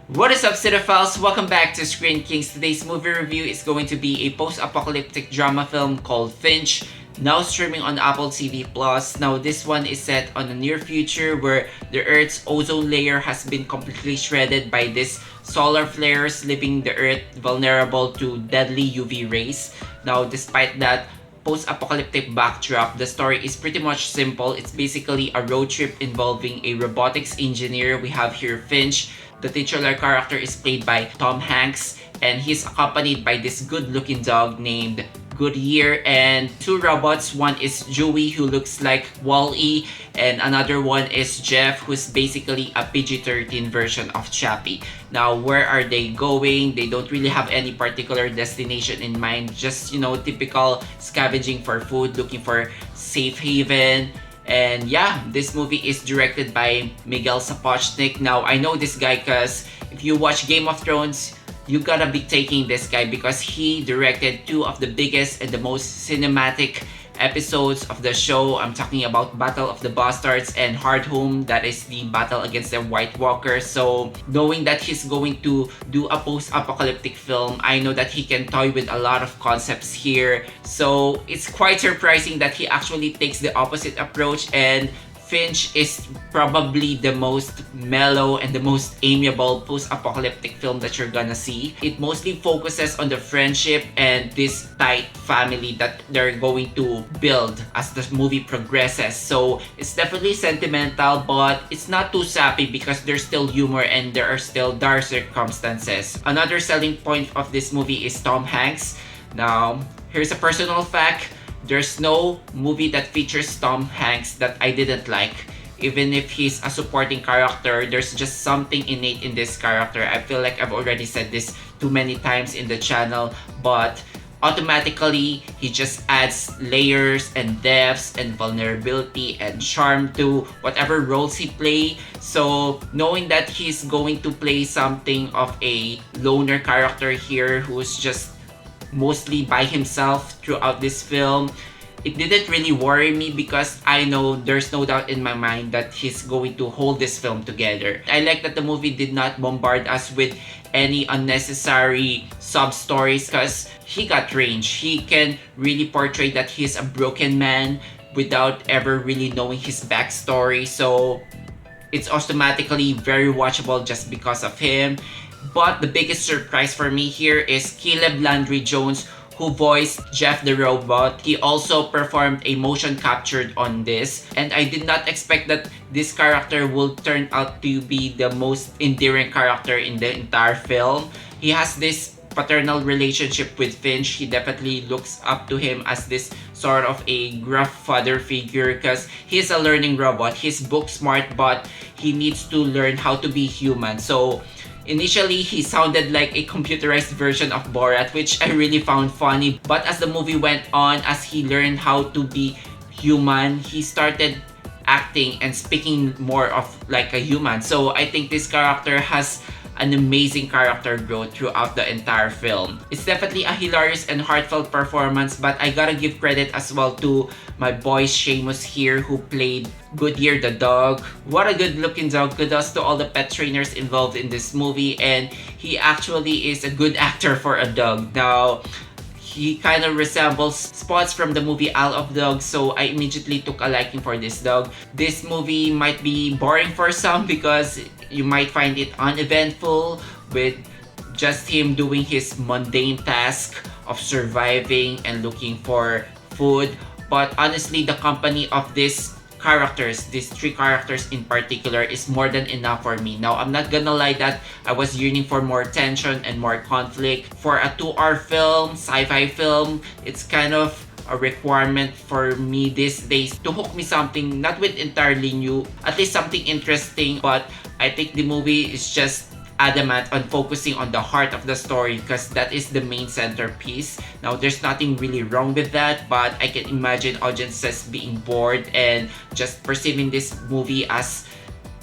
What is up, cinephiles? Welcome back to Screen Kings. Today's movie review is going to be a post-apocalyptic drama film called Finch, now streaming on Apple TV+. Now, this one is set on a near future where the Earth's ozone layer has been completely shredded by these solar flares, leaving the Earth vulnerable to deadly UV rays. Now, despite that post-apocalyptic backdrop, the story is pretty much simple. It's basically a road trip involving a robotics engineer. We have here Finch. The titular character is played by Tom Hanks, and he's accompanied by this good-looking dog named Goodyear, and two robots. One is Joey, who looks like Wall-E, and another one is Jeff, who's basically a PG-13 version of Chappie. Now, where are they going? They don't really have any particular destination in mind, just, typical scavenging for food, looking for safe haven. And yeah, this movie is directed by Miguel Sapochnik. Now, I know this guy because if you watch Game of Thrones, you gotta be taking this guy because he directed two of the biggest and the most cinematic episodes of the show. I'm talking about Battle of the Bastards and Hard Home, that is the battle against the White Walkers. So knowing that he's going to do a post-apocalyptic film, I know that he can toy with a lot of concepts here. So it's quite surprising that he actually takes the opposite approach, and Finch is probably the most mellow and the most amiable post-apocalyptic film that you're gonna see. It mostly focuses on the friendship and this tight family that they're going to build as the movie progresses. So it's definitely sentimental, but it's not too sappy because there's still humor and there are still dire circumstances. Another selling point of this movie is Tom Hanks. Now, here's a personal fact. There's no movie that features Tom Hanks that I didn't like. Even if he's a supporting character, there's just something innate in this character. I feel like I've already said this too many times in the channel, but automatically he just adds layers and depths and vulnerability and charm to whatever roles he plays. So knowing that he's going to play something of a loner character here who's just mostly by himself throughout this film, it didn't really worry me because I know there's no doubt in my mind that he's going to hold this film together. I like that the movie did not bombard us with any unnecessary sub-stories because he got range. He can really portray that he's a broken man without ever really knowing his backstory. So it's automatically very watchable just because of him. But the biggest surprise for me here is Caleb Landry Jones, who voiced Jeff the Robot. He also performed a motion captured on this, and I did not expect that this character will turn out to be the most endearing character in the entire film. He has this paternal relationship with Finch. He definitely looks up to him as this sort of a gruff father figure because he's a learning robot. He's book smart, but he needs to learn how to be human. So initially, he sounded like a computerized version of Borat, which I really found funny. But as the movie went on, as he learned how to be human, he started acting and speaking more of like a human. So I think this character has an amazing character growth throughout the entire film. It's definitely a hilarious and heartfelt performance, but I gotta give credit as well to my boy Seamus here, who played Goodyear the dog. What a good looking dog. Kudos to all the pet trainers involved in this movie, and he actually is a good actor for a dog. Now, he kind of resembles spots from the movie Isle of Dogs, so I immediately took a liking for this dog. This movie might be boring for some because you might find it uneventful with just him doing his mundane task of surviving and looking for food. But honestly, the company of these three characters in particular, is more than enough for me. Now, I'm not gonna lie that I was yearning for more tension and more conflict. For a 2-hour film, sci-fi film, it's kind of a requirement for me these days to hook me something not with entirely new, at least something interesting. But I think the movie is just adamant on focusing on the heart of the story because that is the main centerpiece. Now, there's nothing really wrong with that, but I can imagine audiences being bored and just perceiving this movie as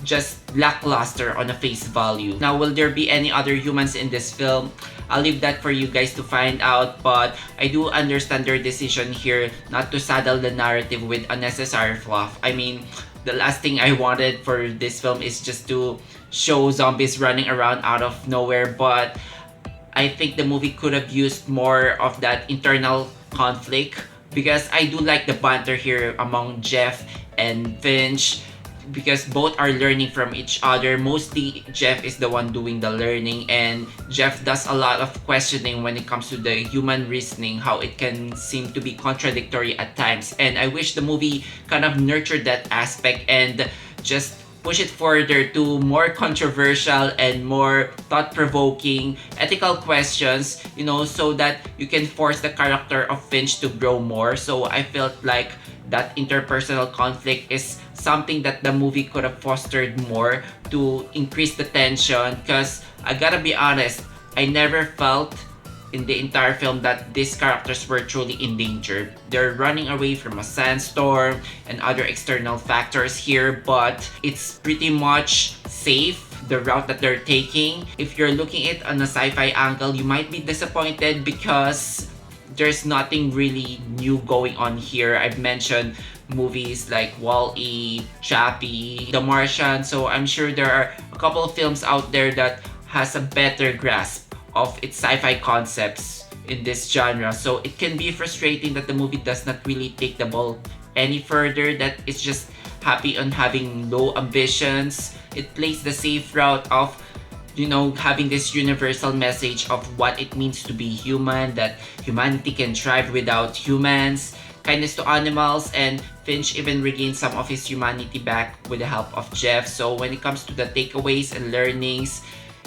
just lackluster on a face value. Now, will there be any other humans in this film? I'll leave that for you guys to find out, but I do understand their decision here not to saddle the narrative with unnecessary fluff. I mean, the last thing I wanted for this film is just to show zombies running around out of nowhere, but I think the movie could have used more of that internal conflict, because I do like the banter here among Jeff and Finch, because both are learning from each other. Mostly Jeff is the one doing the learning, and Jeff does a lot of questioning when it comes to the human reasoning, how it can seem to be contradictory at times. And I wish the movie kind of nurtured that aspect and just push it further to more controversial and more thought-provoking ethical questions, so that you can force the character of Finch to grow more. So I felt like that interpersonal conflict is something that the movie could have fostered more to increase the tension, because I gotta be honest, I never felt in the entire film that these characters were truly endangered. They're running away from a sandstorm and other external factors here, but it's pretty much safe, the route that they're taking. If you're looking at it on a sci-fi angle, you might be disappointed because there's nothing really new going on here. I've mentioned movies like Wall-E, Chappie, The Martian, so I'm sure there are a couple of films out there that has a better grasp of its sci-fi concepts in this genre. So it can be frustrating that the movie does not really take the ball any further, that it's just happy on having low ambitions. It plays the safe route of having this universal message of what it means to be human, that humanity can thrive without humans, kindness to animals, and Finch even regains some of his humanity back with the help of Jeff. So when it comes to the takeaways and learnings,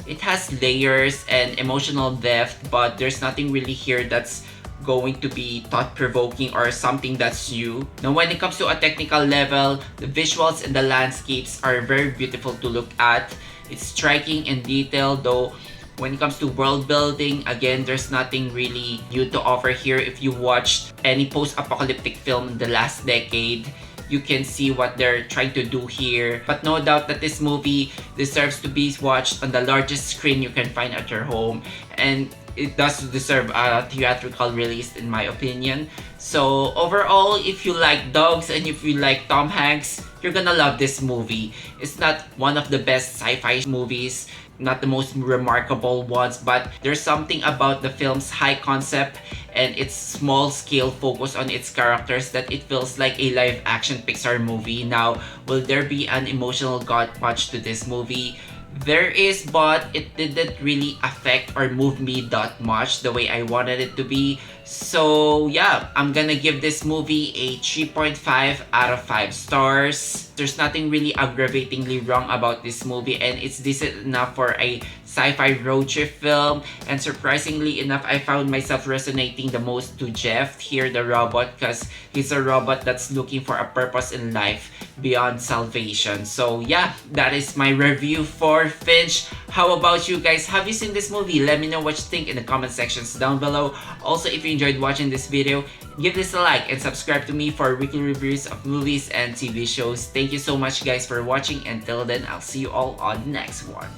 it has layers and emotional depth, but there's nothing really here that's going to be thought-provoking or something that's new. Now, when it comes to a technical level, the visuals and the landscapes are very beautiful to look at. It's striking in detail, though when it comes to world building, again, there's nothing really new to offer here. If you watched any post-apocalyptic film in the last decade, you can see what they're trying to do here. But no doubt that this movie deserves to be watched on the largest screen you can find at your home, and it does deserve a theatrical release in my opinion. So overall, if you like dogs and if you like Tom Hanks, you're gonna love this movie. It's not one of the best sci-fi movies, not the most remarkable ones, but there's something about the film's high concept and its small scale focus on its characters that it feels like a live action Pixar movie. Now, will there be an emotional gut punch to this movie? There is, but it didn't really affect or move me that much the way I wanted it to be. So yeah, I'm gonna give this movie a 3.5 out of 5 stars. There's nothing really aggravatingly wrong about this movie, and it's decent enough for a sci-fi road trip film. And surprisingly enough, I found myself resonating the most to Jeff here, the robot, because he's a robot that's looking for a purpose in life beyond salvation. So yeah, that is my review for Finch. How about you guys? Have you seen this movie? Let me know what you think in the comment sections down below. Also, if you enjoyed watching this video, give this a like and subscribe to me for weekly reviews of movies and TV shows. Thank you so much guys for watching. Until then, I'll see you all on the next one.